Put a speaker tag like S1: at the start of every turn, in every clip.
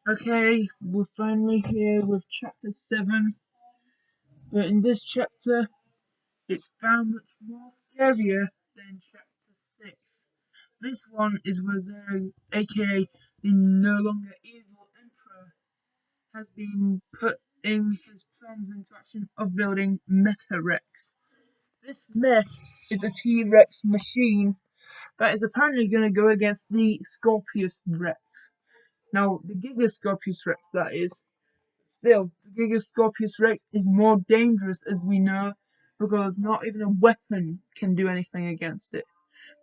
S1: Okay, we're finally here with chapter 7, but in this chapter, it's found much more scarier than chapter 6. This one is where Zurg, aka the no longer evil Emperor, has been putting his plans into action of building Mecha Rex. This mech is a T-Rex machine that is apparently going to go against the Scorpius Rex. Now, the Gigascorpios Rex, that is. Still, the Gigascorpios Rex is more dangerous, as we know, because not even a weapon can do anything against it.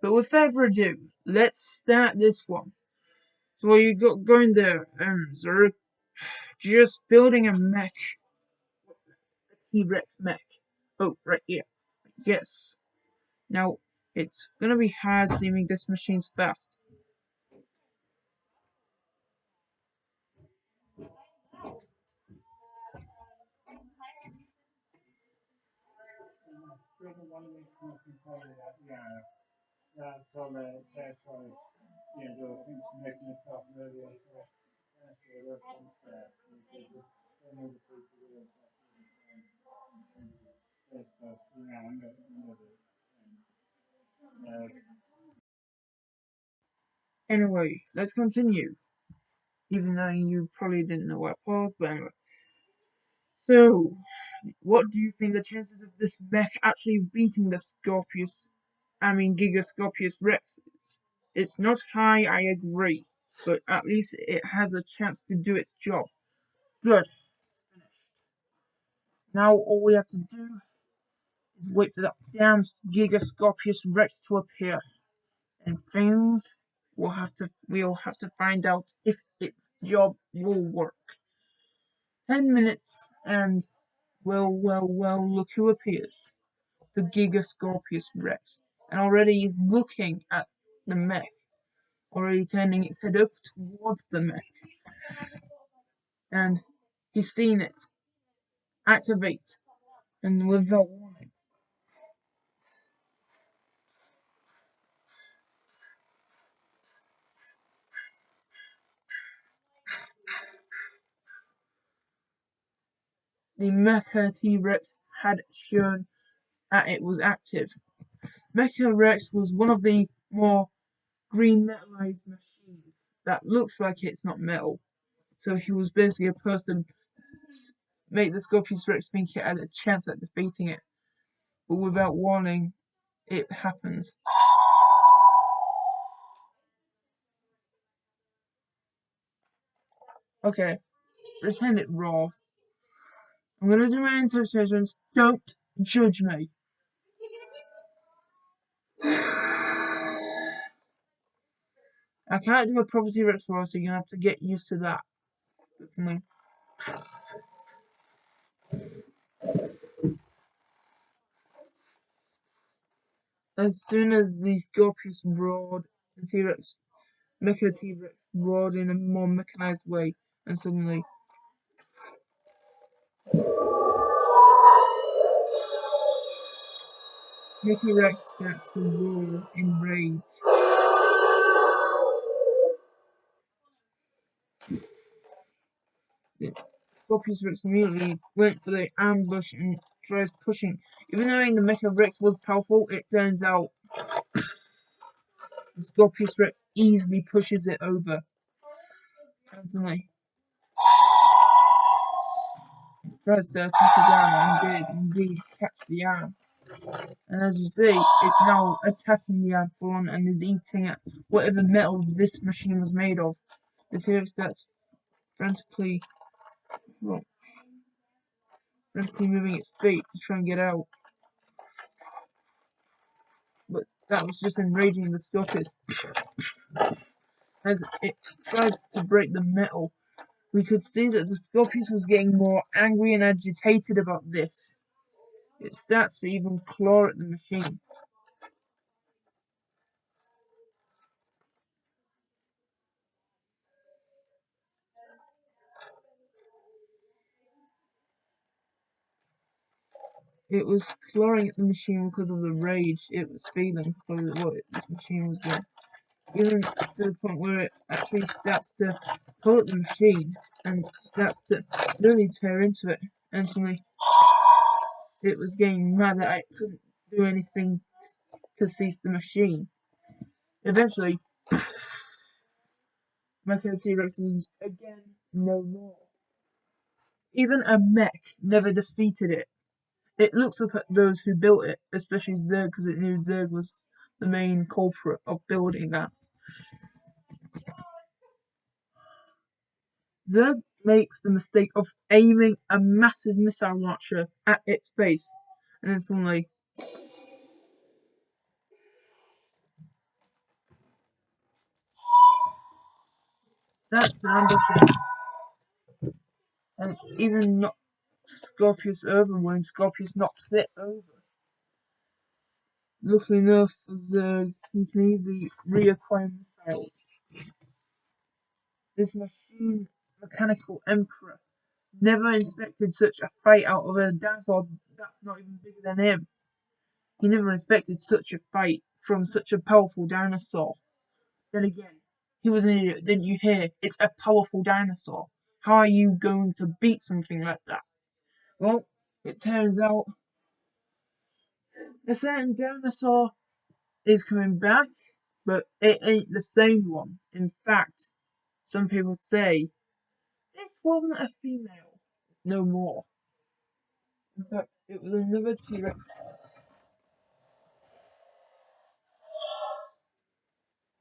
S1: But with further ado, let's start this one. So what you got going there, Zurg? Just building a mech. A T-Rex mech. Oh, right here. Yes. Now, it's gonna be hard seeming this machine's fast. Anyway, let's continue. Even though you probably didn't know what I paused, but anyway. So, what do you think the chances of this mech actually beating the Gigascorpius Rex is? It's not high, I agree, but at least it has a chance to do its job. Good. Now all we have to do is wait for that damn Gigascorpius Rex to appear. And things we'll have to find out if its job will work. 10 minutes and look who appears. The Gigascorpius Rex, and already is looking at the mech, already turning its head up towards the mech. And he's seen it. Activate, and without warning. The Mecha T-Rex had shown that it was active. Mecha Rex was one of the more green metalized machines that looks like it's not metal. So he was basically a person make the Scorpius Rex think it had a chance at defeating it. But without warning, it happens. Okay, pretend it rolls. I'm gonna do my interpretations. Don't judge me. I can't do a property Rex roll, so you're gonna have to get used to that. Definitely. As soon as the Scorpius roared, the T-Rex, Mecha T-Rex roared in a more mechanized way, and suddenly Mecha Rex starts to roar in rage. The Scorpius Rex immediately went for the ambush and tries pushing. Even though the Mecha Rex was powerful, it turns out the Scorpius Rex easily pushes it over. Constantly tries to attack his arm and did indeed catch the arm. And as you see, it's now attacking the arm full on and is eating at whatever metal this machine was made of. The T-Rex that's frantically moving its feet to try and get out. But that was just enraging the Scorpius. As it tries to break the metal, we could see that the Scorpius was getting more angry and agitated about this. It starts to even claw at the machine. It was clawing at the machine because of the rage it was feeling for what this machine was doing. even to the point where it actually starts to pull at the machine and starts to really tear into it. And suddenly it was getting mad that I couldn't do anything to cease the machine. Eventually, Mecha T-Rex was again no more. Even a mech never defeated it. It looks up at those who built it, especially Zurg, because it knew Zurg was the main culprit of building that. Zurg makes the mistake of aiming a massive missile launcher at its face, and then suddenly starts to ambush it, and even knocks Scorpios over when Scorpios knocks it over. Luckily enough, Zurg can easily reacquire missiles. This machine mechanical emperor never expected such a fight out of a dinosaur that's not even bigger than him. He never expected such a fight from such a powerful dinosaur. Then again, he was an idiot, didn't you hear? It's a powerful dinosaur. How are you going to beat something like that? Well, it turns out a certain dinosaur is coming back, but it ain't the same one. In fact, some people say this wasn't a female no more. In fact, it was another T-Rex.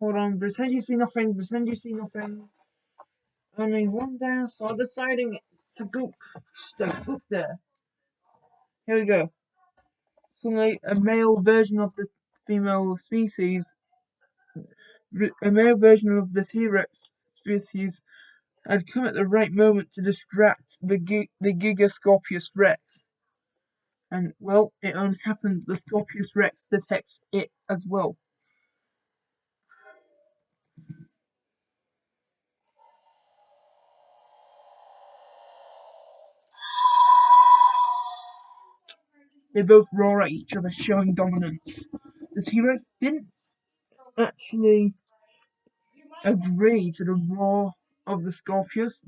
S1: Hold on, pretend you see nothing, pretend you see nothing. Only one dinosaur deciding to go stay up there. Here we go. Suddenly, a male version of the female species, a male version of the T-Rex species, had come at the right moment to distract the Gigascorpios Rex. And, well, it only happens the Scorpios Rex detects it as well. They both roar at each other, showing dominance. The T-Rex didn't actually agree to the roar of the Scorpios.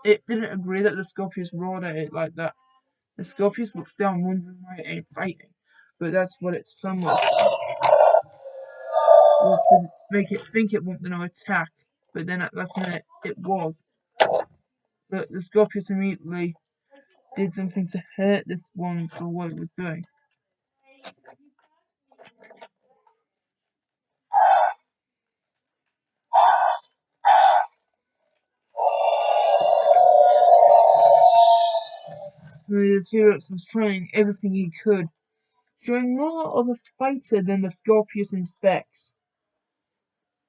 S1: It didn't agree that the Scorpios roared at it like that. The Scorpios looks down, wondering why it ain't fighting. But that's what its plan was to make it think it wanted no attack. But then at last minute, it was. But the Scorpios immediately did something to hurt this one for what it was doing. The T-Rex was trying everything he could, showing more of a fighter than the Scorpios in specs.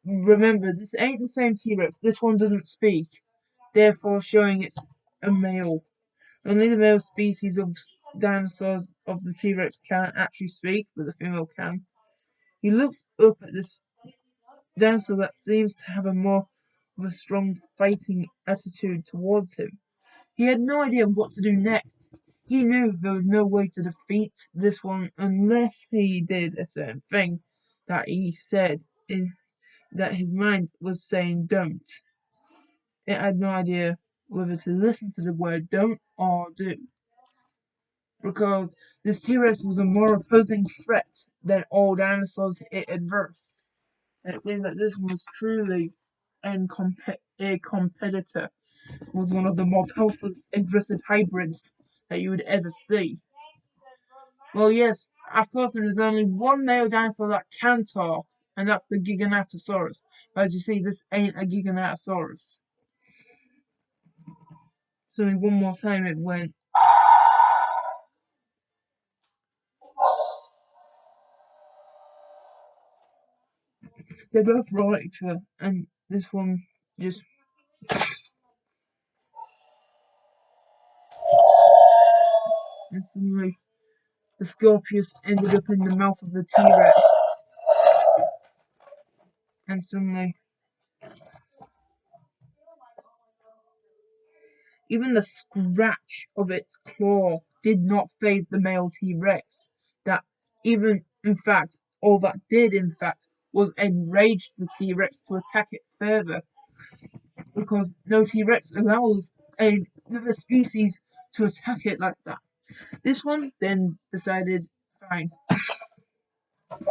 S1: Remember, this ain't the same T-Rex. This one doesn't speak, therefore showing it's a male. Only the male species of dinosaurs of the T-Rex can actually speak, but the female can. He looks up at this dinosaur that seems to have a more of a strong fighting attitude towards him. He had no idea what to do next. He knew there was no way to defeat this one unless he did a certain thing that he said that his mind was saying don't. It had no idea whether to listen to the word don't or do. Because this T-Rex was a more opposing threat than all dinosaurs it had versed. And it seemed that this one was truly a competitor, was one of the more powerful aggressive hybrids that you would ever see. Well, yes, of course, there is only one male dinosaur that can talk, and that's the giganotosaurus. But as you see, this ain't a giganotosaurus. So one more time it went. They both roll at each other, and this one just. And suddenly, the Scorpios ended up in the mouth of the T-Rex. And suddenly, even the scratch of its claw did not faze the male T-Rex. That even, in fact, all that did, in fact, was enraged the T-Rex to attack it further, because no T-Rex allows another species to attack it like that. This one then decided, fine. The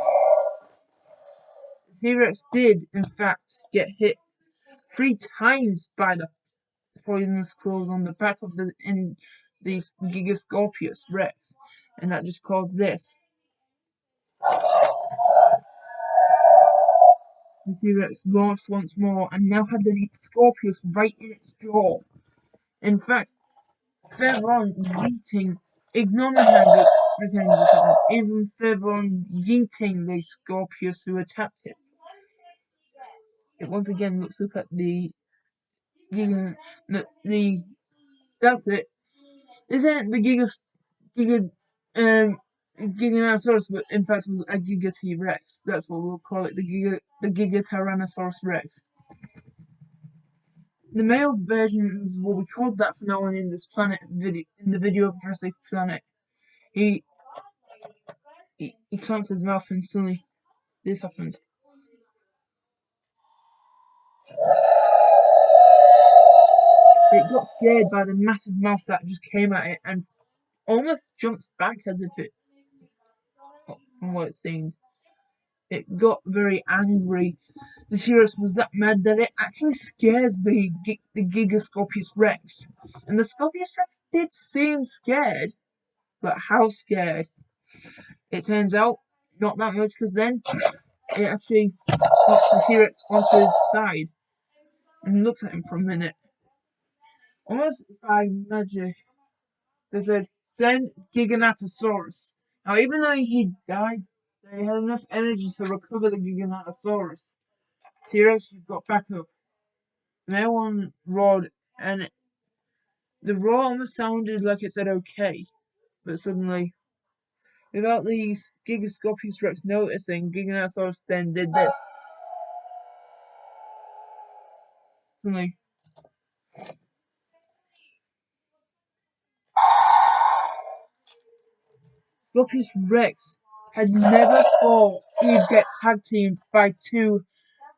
S1: T-Rex did, in fact, get hit 3 times by the poisonous claws on the back of the Gigascorpios Rex, and that just caused this. The T-Rex launched once more and now had the Scorpios right in its jaw. In fact, further on yeeting, ignore my hand, even further on yeeting the Scorpios who attacked it. It once again looks up at the that's it. This ain't the Giganotosaurus, but in fact it was a Giga T-Rex. That's what we'll call it, the Giga Tyrannosaurus Rex. The male versions will be called that from now on in this planet video, in the video of Jurassic Planet. He clamps his mouth and suddenly this happens. It got scared by the massive mouth that just came at it and almost jumps back as if it, from what it seemed. It got very angry. The T-Rex was that mad that it actually scares the Gigascorpios Rex. And the Scorpios Rex did seem scared, but how scared? It turns out, not that much, because then it actually pops the T-Rex onto his side and looks at him for a minute. Almost by magic, they said, send Giganotosaurus. Now, even though he died, they had enough energy to recover the Giganotosaurus. T-Rex, you've got backup. No one roared, and the roar almost sounded like it said okay, but suddenly, without the Gigascorpios Rex noticing, Giganotosaurus then did this. Suddenly, Scorpios Rex had never thought he'd get tag teamed by 2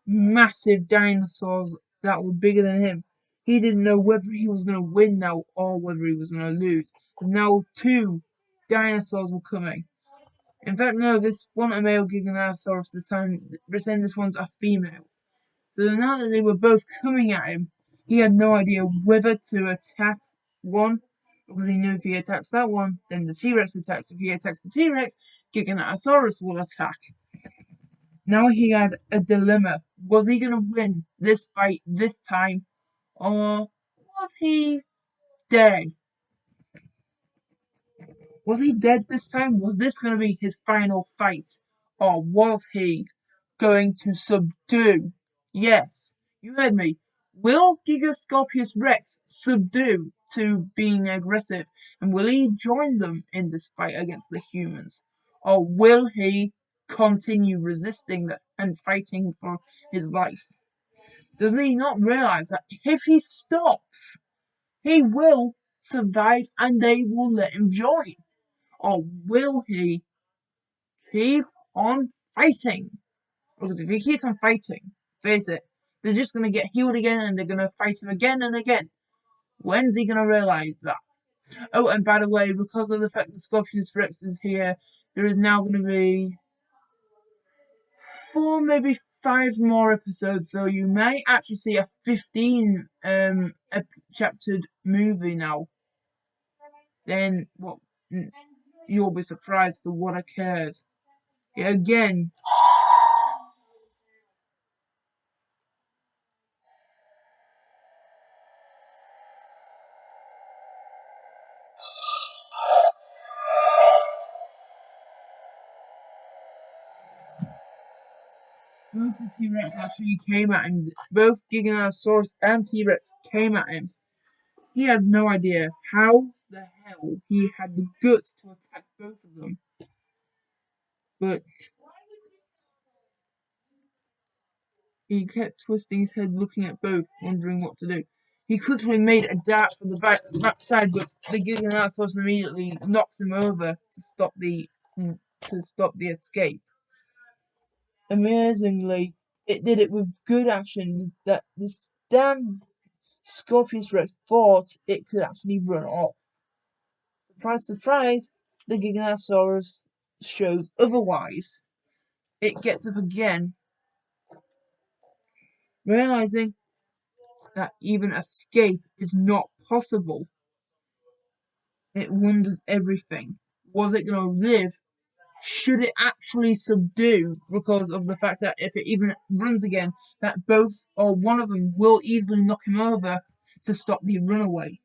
S1: massive dinosaurs that were bigger than him. He didn't know whether he was going to win now or whether he was going to lose. Now 2 dinosaurs were coming. In fact, no, this wasn't a male Giganotosaurus this time. Pretend this one's a female. So now that they were both coming at him, he had no idea whether to attack one, because he knew if he attacks that one, then the T-Rex attacks. If he attacks the T-Rex, Giganotosaurus will attack. Now he had a dilemma. Was he going to win this fight this time, or was he dead? Was he dead this time? Was this going to be his final fight, or was he going to subdue? Yes, you heard me. Will Gigascorpios Rex subdue to being aggressive, and will he join them in this fight against the humans? Or will he continue resisting that and fighting for his life? Does he not realize that if he stops, he will survive and they will let him join? Or will he keep on fighting? Because if he keeps on fighting, face it, they're just going to get healed again and they're going to fight him again and again. When's he going to realize that? Oh, and by the way, because of the fact that Scorpios Rex is here, there is now going to be 4, maybe 5 more episodes, so you may actually see a 15 chaptered movie now. Then, well, you'll be surprised to what occurs. Again, both the T-Rex actually came at him. Both Giganotosaurus and T-Rex came at him. He had no idea how the hell he had the guts to attack both of them. But he kept twisting his head, looking at both, wondering what to do. He quickly made a dart for the backside, but the Giganotosaurus immediately knocks him over to stop the escape. amazingly, it did it with good actions that this damn Scorpius Rex thought it could actually run off. Surprise, surprise, the Giganotosaurus shows otherwise. It gets up again, realizing that even escape is not possible. It wonders everything. Was it going to live? Should it actually subdue? Because of the fact that if it even runs again, that both or one of them will easily knock him over to stop the runaway.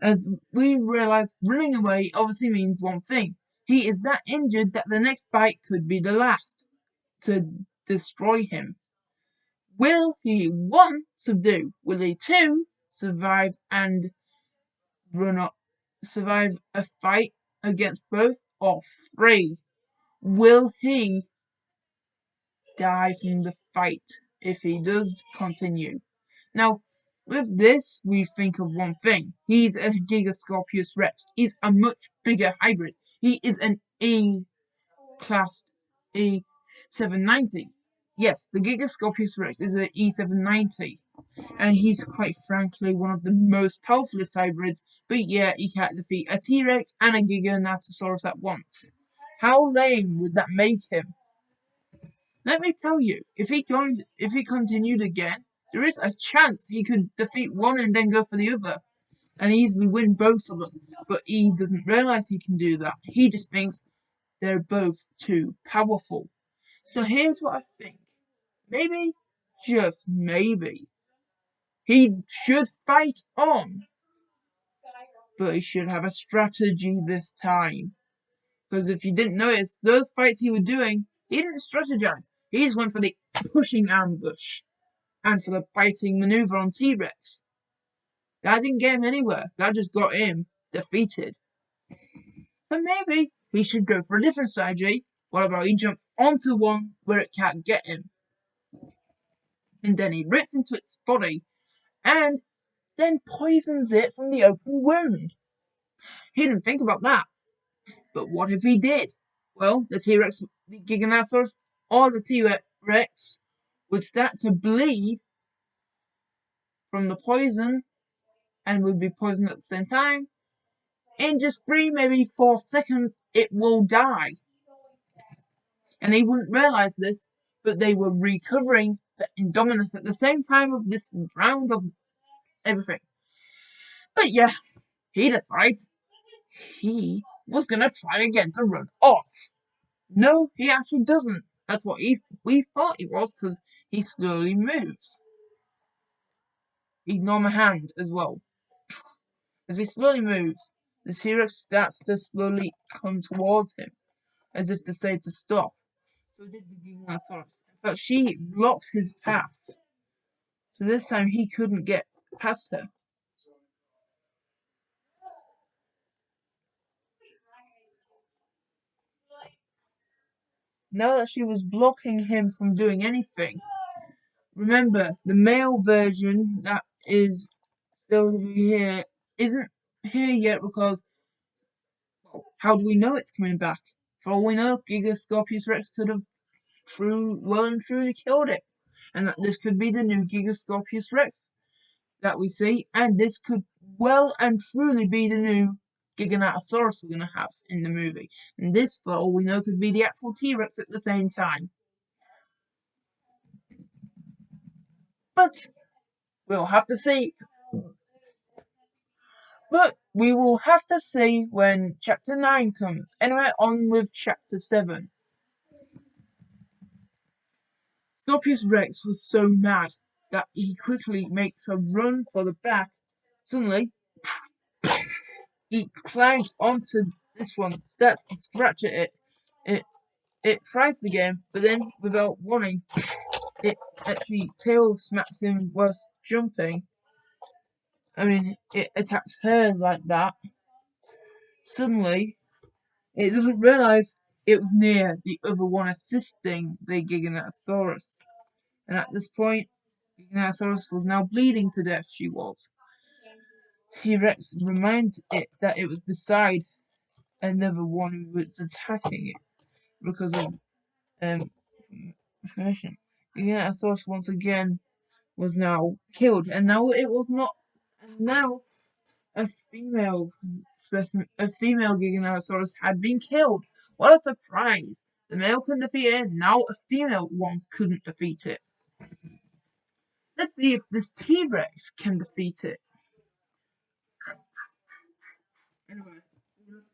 S1: As we realize, running away obviously means one thing. He is that injured that the next bite could be the last to destroy him. Will he, 1, subdue? Will he, 2, survive and survive a fight against both? Or 3, will he die from the fight if he does continue? Now, with this, we think of one thing. He's a Gigascorpios Rex. He's a much bigger hybrid. He is an E-class E790. Yes, the Gigascorpios Rex is an E790. And he's quite frankly one of the most powerfulest hybrids, but yet he can't defeat a T-Rex and a Giganotosaurus at once. How lame would that make him? Let me tell you, if he continued again, there is a chance he could defeat one and then go for the other, and easily win both of them. But he doesn't realize he can do that. He just thinks they're both too powerful. So here's what I think. Maybe, just maybe, he should fight on, but he should have a strategy this time. Because if you didn't notice, those fights he was doing, he didn't strategize. He just went for the pushing ambush and for the biting maneuver on T-Rex. That didn't get him anywhere. That just got him defeated. So maybe he should go for a different strategy. What about he jumps onto one where it can't get him? And then he rips into its body and then poisons it from the open wound. He didn't think about that. But what if he did? Well, the T-Rex, the Giganotosaurus, or the T-Rex would start to bleed from the poison and would be poisoned at the same time. In just 3, maybe 4 seconds, it will die. And they wouldn't realize this, but they were recovering the Indominus at the same time of this round of everything. But yeah, he decides he was gonna try again to run off. No, he actually doesn't. That's what we thought he was, because he slowly moves. Ignore my hand as well. As he slowly moves, the T-Rex starts to slowly come towards him, as if to say to stop. So did the Giganotosaurus. In fact, she blocks his path. So this time he couldn't get past her. Now that she was blocking him from doing anything, remember, the male version that is still to be here isn't here yet because, well, how do we know it's coming back? For all we know, Gigascorpios Rex could have well and truly killed it. And that this could be the new Gigascorpios Rex that we see, and this could well and truly be the new Giganotosaurus we're going to have in the movie. And this, for all we know, could be the actual T-Rex at the same time. But we'll have to see. But we will have to see when Chapter 9 comes. Anyway, on with Chapter 7. Scorpius Rex was so mad that he quickly makes a run for the back. Suddenly, he climbs onto this one, starts to scratch at it. It tries the game, but then, without warning, it actually tail smacks him whilst jumping. I mean, it attacks her like that. Suddenly, it doesn't realise it was near the other one assisting the Giganotosaurus. And at this point, Giganotosaurus was now bleeding to death, she was. T-Rex reminds it that it was beside another one who was attacking it because of information. Giganotosaurus once again was now killed, and now it was not. And now a female specimen, a female Giganotosaurus had been killed. What a surprise! The male couldn't defeat it, and now a female one couldn't defeat it. Let's see if this T-Rex can defeat it. Anyway, we're gonna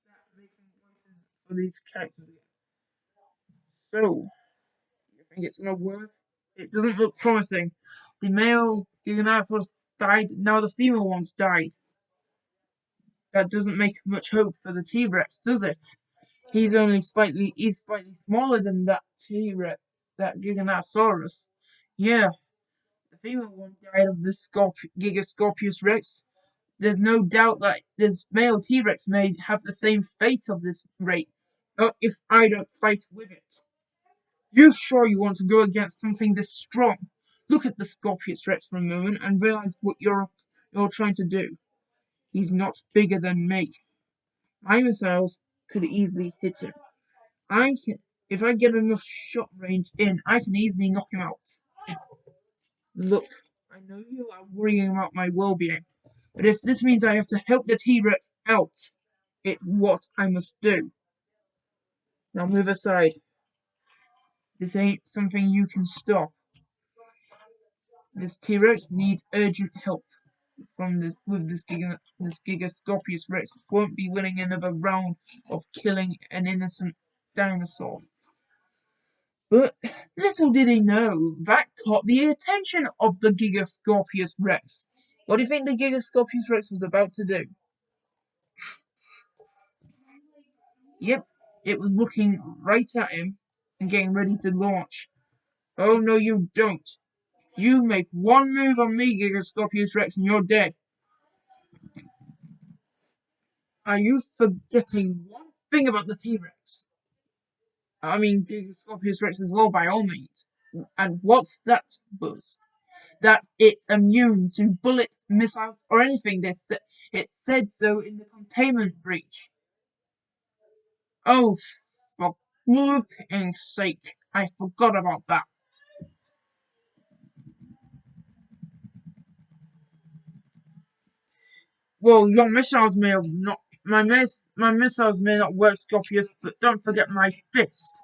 S1: start making voices for these characters again. So, you think it's gonna work? It doesn't look promising. The male Giganotosaurus died, now the female one's died. That doesn't make much hope for the T-Rex, does it? He's slightly smaller than that T-Rex, that Giganotosaurus. Yeah, the female one died of the Gigascorpios Rex. There's no doubt that this male T-Rex may have the same fate of this rate, if I don't fight with it. You sure you want to go against something this strong? Look at the Scorpius Rex for a moment and realize what you're trying to do. He's not bigger than me. My missiles could easily hit him. If I get enough shot range in, I can easily knock him out. Look, I know you are worrying about my well-being, but if this means I have to help the T-Rex out, it's what I must do. Now move aside. This ain't something you can stop. This T-Rex needs urgent help from this Gigascorpios Rex won't be winning another round of killing an innocent dinosaur. But little did he know, that caught the attention of the Gigascorpios Rex. What do you think the Gigascorpios Rex was about to do? Yep, it was looking right at him and getting ready to launch. Oh no, you don't. You make one move on me, Gigascorpios Rex, and you're dead. Are you forgetting one thing about the T-Rex? I mean, Gigascorpios Rex as well, by all means. And what's that, Buzz? That it's immune to bullets, missiles, or anything. It said so in the containment breach. Oh, for whooping sake, I forgot about that. Well, your missiles may have not. My missiles may not work, Scorpius, but don't forget my fist.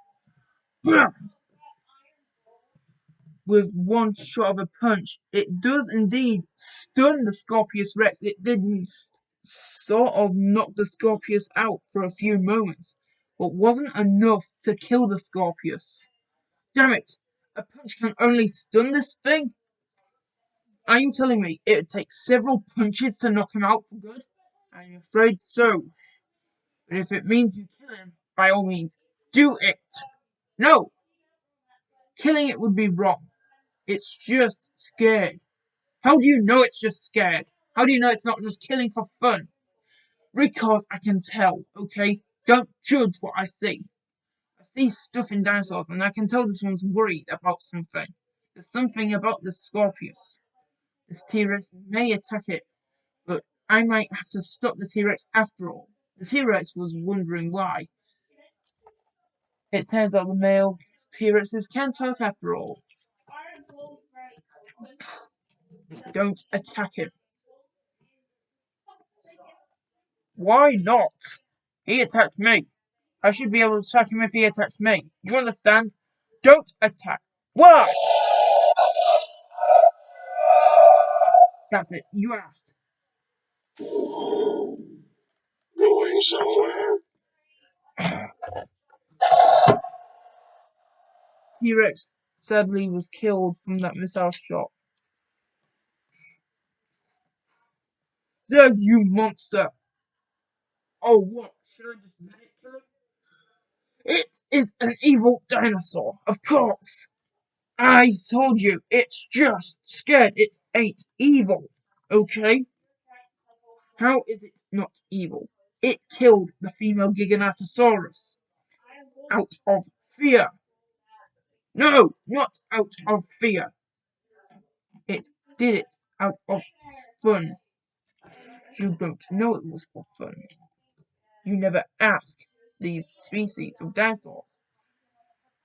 S1: With one shot of a punch, it does indeed stun the Scorpius Rex. It didn't sort of knock the Scorpius out for a few moments, but wasn't enough to kill the Scorpius. Damn it! A punch can only stun this thing? Are you telling me it would take several punches to knock him out for good? I'm afraid so. But if it means you kill him, by all means, do it! No! Killing it would be wrong. It's just scared. How do you know it's just scared? How do you know it's not just killing for fun? Because I can tell, okay? Don't judge what I see. I see stuff in dinosaurs and I can tell this one's worried about something. There's something about the Scorpius. This T-Rex may attack it, but I might have to stop the T-Rex after all. The T-Rex was wondering why. It turns out the male T-Rexes can talk after all. Don't attack him. Why not? He attacked me. I should be able to attack him if he attacks me. You understand? Don't attack. Why? That's it. You asked. Going somewhere. T-Rex sadly was killed from that missile shot. There, you monster! Oh, what? Should I just let it kill him? It is an evil dinosaur, of course. I told you, it's just scared. It ain't evil, okay? How is it not evil? It killed the female Giganotosaurus out of fear. No, not out of fear. It did it out of fun. You don't know it was for fun. You never ask these species of dinosaurs.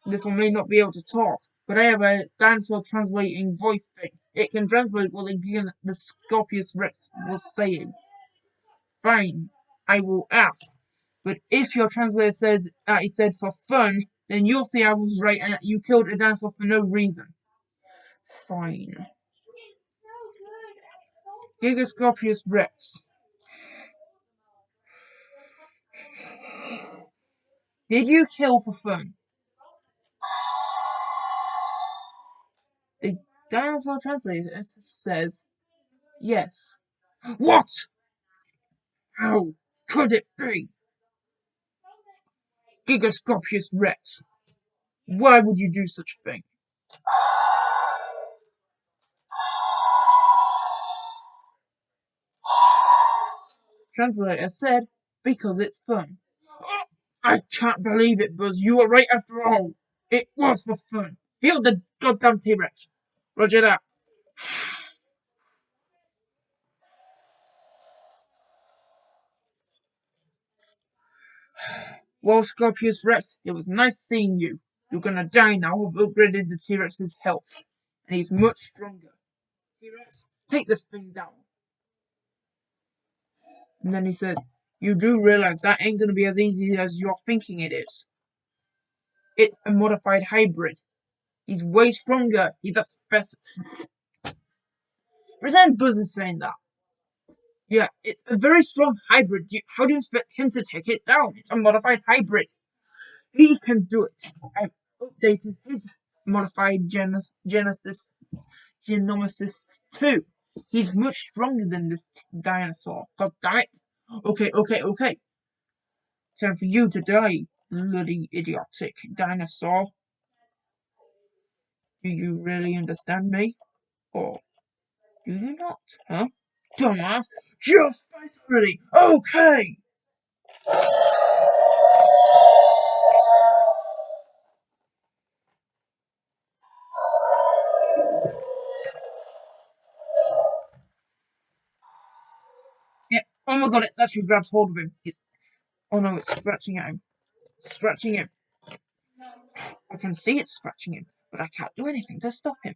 S1: this one may not be able to talk, but I have a dinosaur translating voice thing. It can translate what the Scorpius Rex was saying. Fine, I will ask. But if your translator says he said for fun, then you'll say I was right and you killed a dinosaur for no reason. Fine. Gigascorpios Rex. Did you kill for fun? The dinosaur translator says yes. What? How could it be? Gigascorpios Rex. Why would you do such a thing? Translator said, because it's fun. I can't believe it, Buzz. You were right after all. It was for fun. Heal the goddamn T-Rex. Roger that. Well, Scorpius Rex, it was nice seeing you. You're gonna die now. We've upgraded the T-Rex's health. And he's much stronger. T-Rex, take this thing down. And then he says, you do realize that ain't gonna be as easy as you're thinking it is. It's a modified hybrid. He's way stronger. He's a Pretend Buzz is saying that. Yeah, it's a very strong hybrid. How do you expect him to take it down? It's a modified hybrid. He can do it. I've updated his modified genomicists too. He's much stronger than this dinosaur. God damn it. Okay. Time for you to die, bloody idiotic dinosaur. Do you really understand me? Or do you not, huh? Dumbass! Just fight already! Okay! Yeah. Oh my god, it's actually grabs hold of him. Oh no, it's scratching at him. Scratching him. I can see it's scratching him, but I can't do anything to stop him.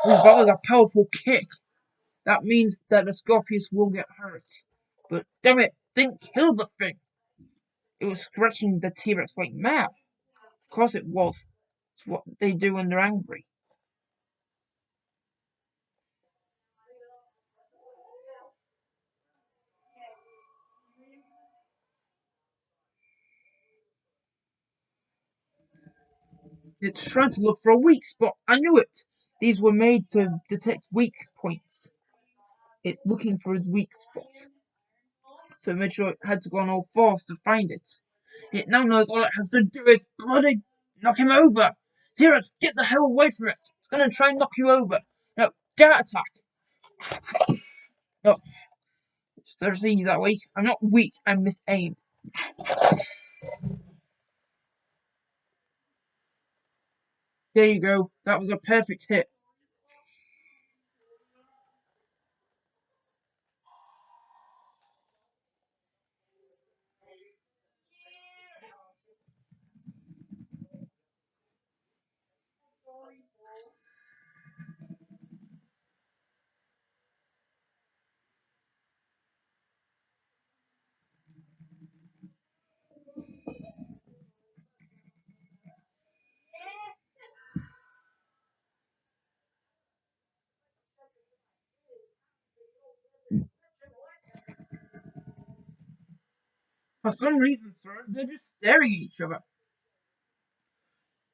S1: Oh, that was a powerful kick. That means that the Scorpius will get hurt. But damn it, didn't kill the thing. It was scratching the T-Rex like mad. Of course it was. It's what they do when they're angry. It's trying to look for a weak spot. I knew it. These were made to detect weak points. It's looking for his weak spot. So it made sure it had to go on all fours to find it. It now knows all it has to do is bloody knock him over. T-Rex, get the hell away from it. It's going to try and knock you over. No, dart attack. No, seriously, that weak? I'm not weak, I'm misaimed. There you go. That was a perfect hit. For some reason, sir, they're just staring at each other.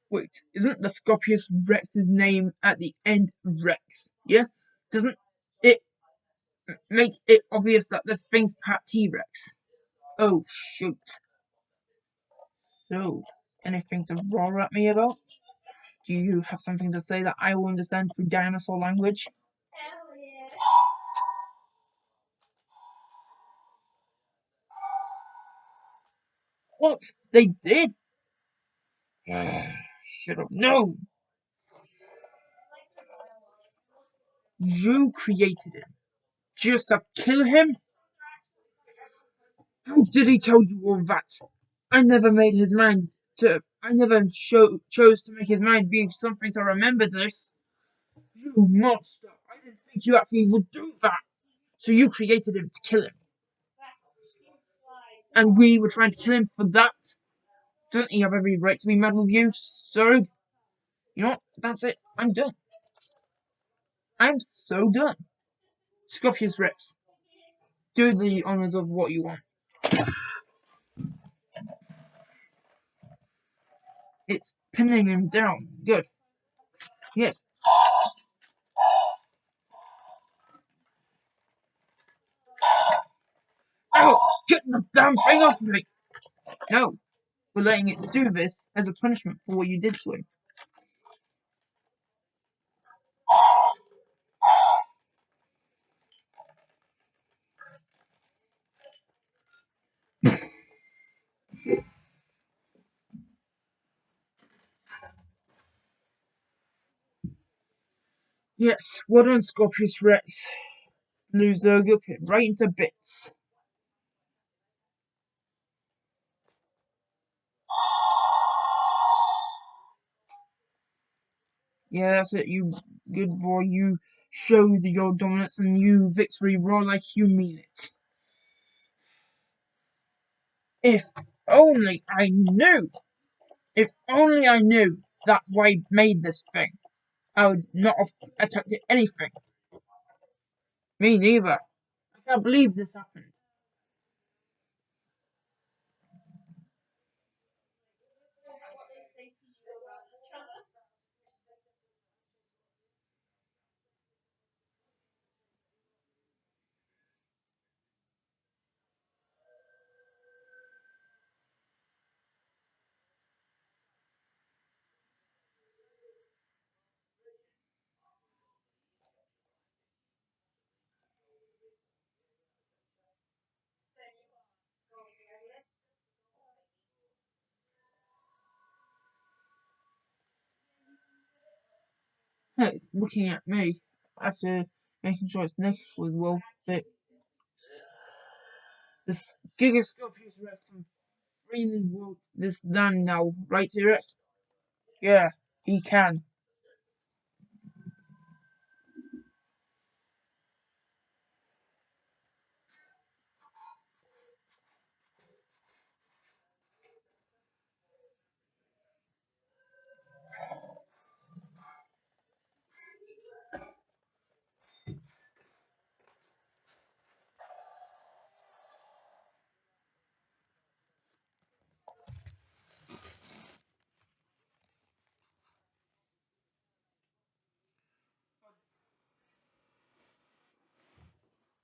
S1: Wait, isn't the Scorpius Rex's name at the end Rex? Yeah? Doesn't it make it obvious that this thing's part T-Rex? Oh, shoot. So, anything to roar at me about? Do you have something to say that I will understand through dinosaur language? What? They did? Should have known. You created him just to kill him? How did he tell you all that? I never made his mind to. I never chose to make his mind be something to remember this. You monster! I didn't think you actually would do that. So you created him to kill him, and we were trying to kill him for that. Doesn't he have every right to be mad with you, Zurg? You know what? That's it. I'm done. I'm so done. Scorpius Rex, do the honors of what you want. It's pinning him down. Good. Yes. Ow! Get the damn thing off me! No, we're letting it do this as a punishment for what you did to him. Yes, well done, Scorpius Rex. Lose Zurg up it right into bits. Yeah, that's it, you good boy. You showed your dominance and you victory roar like you mean it. If only I knew! If only I knew that I made this thing, I would not have attacked it anything. Me neither. I can't believe this happened. Hey, it's looking at me after making sure its neck was well fixed. This Gigascorpios Rex can freely walk this land now, right, T-Rex? Yeah, he can.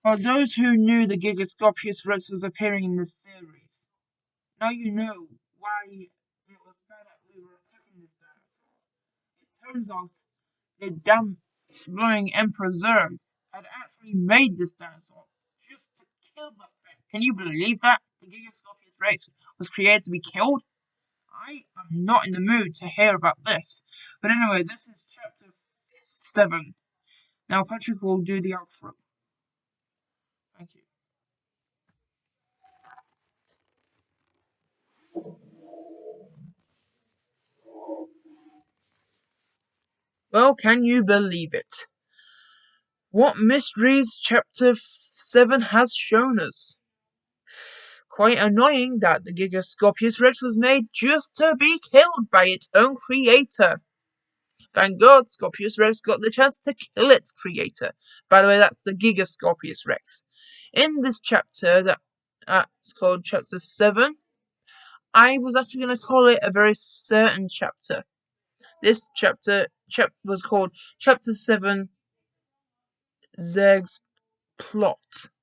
S1: For those who knew the Gigascorpios Rex was appearing in this series, now you know why it was bad that we were attacking this dinosaur. It turns out the damn flying Emperor Zurg had actually made this dinosaur just to kill the thing. Can you believe that? The Gigascorpios Rex was created to be killed? I am not in the mood to hear about this. But anyway, this is chapter 7. Now Patrick will do the outro. Thank you. Well, can you believe it? What mysteries chapter 7 has shown us? Quite annoying that the Gigascorpius Rex was made just to be killed by its own creator. Thank God Scorpius Rex got the chance to kill its creator. By the way, that's the Gigascorpius Rex. In this chapter, that's called chapter 7, I was actually going to call it a very certain chapter. This chapter was called Chapter 7 Zurgs Plot.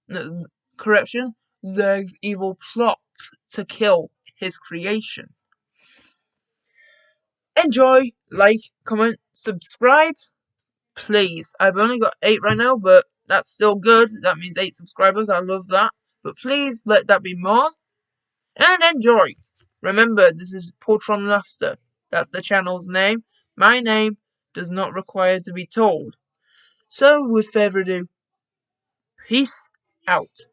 S1: No, correction, Zurgs' evil plot to kill his creation. Enjoy, like, comment, subscribe, please. I've only got 8 right now, but that's still good. That means 8 subscribers. I love that. But please let that be more. And enjoy. Remember, this is Portron Luster. That's the channel's name. My name does not require to be told. So, with further ado, peace out.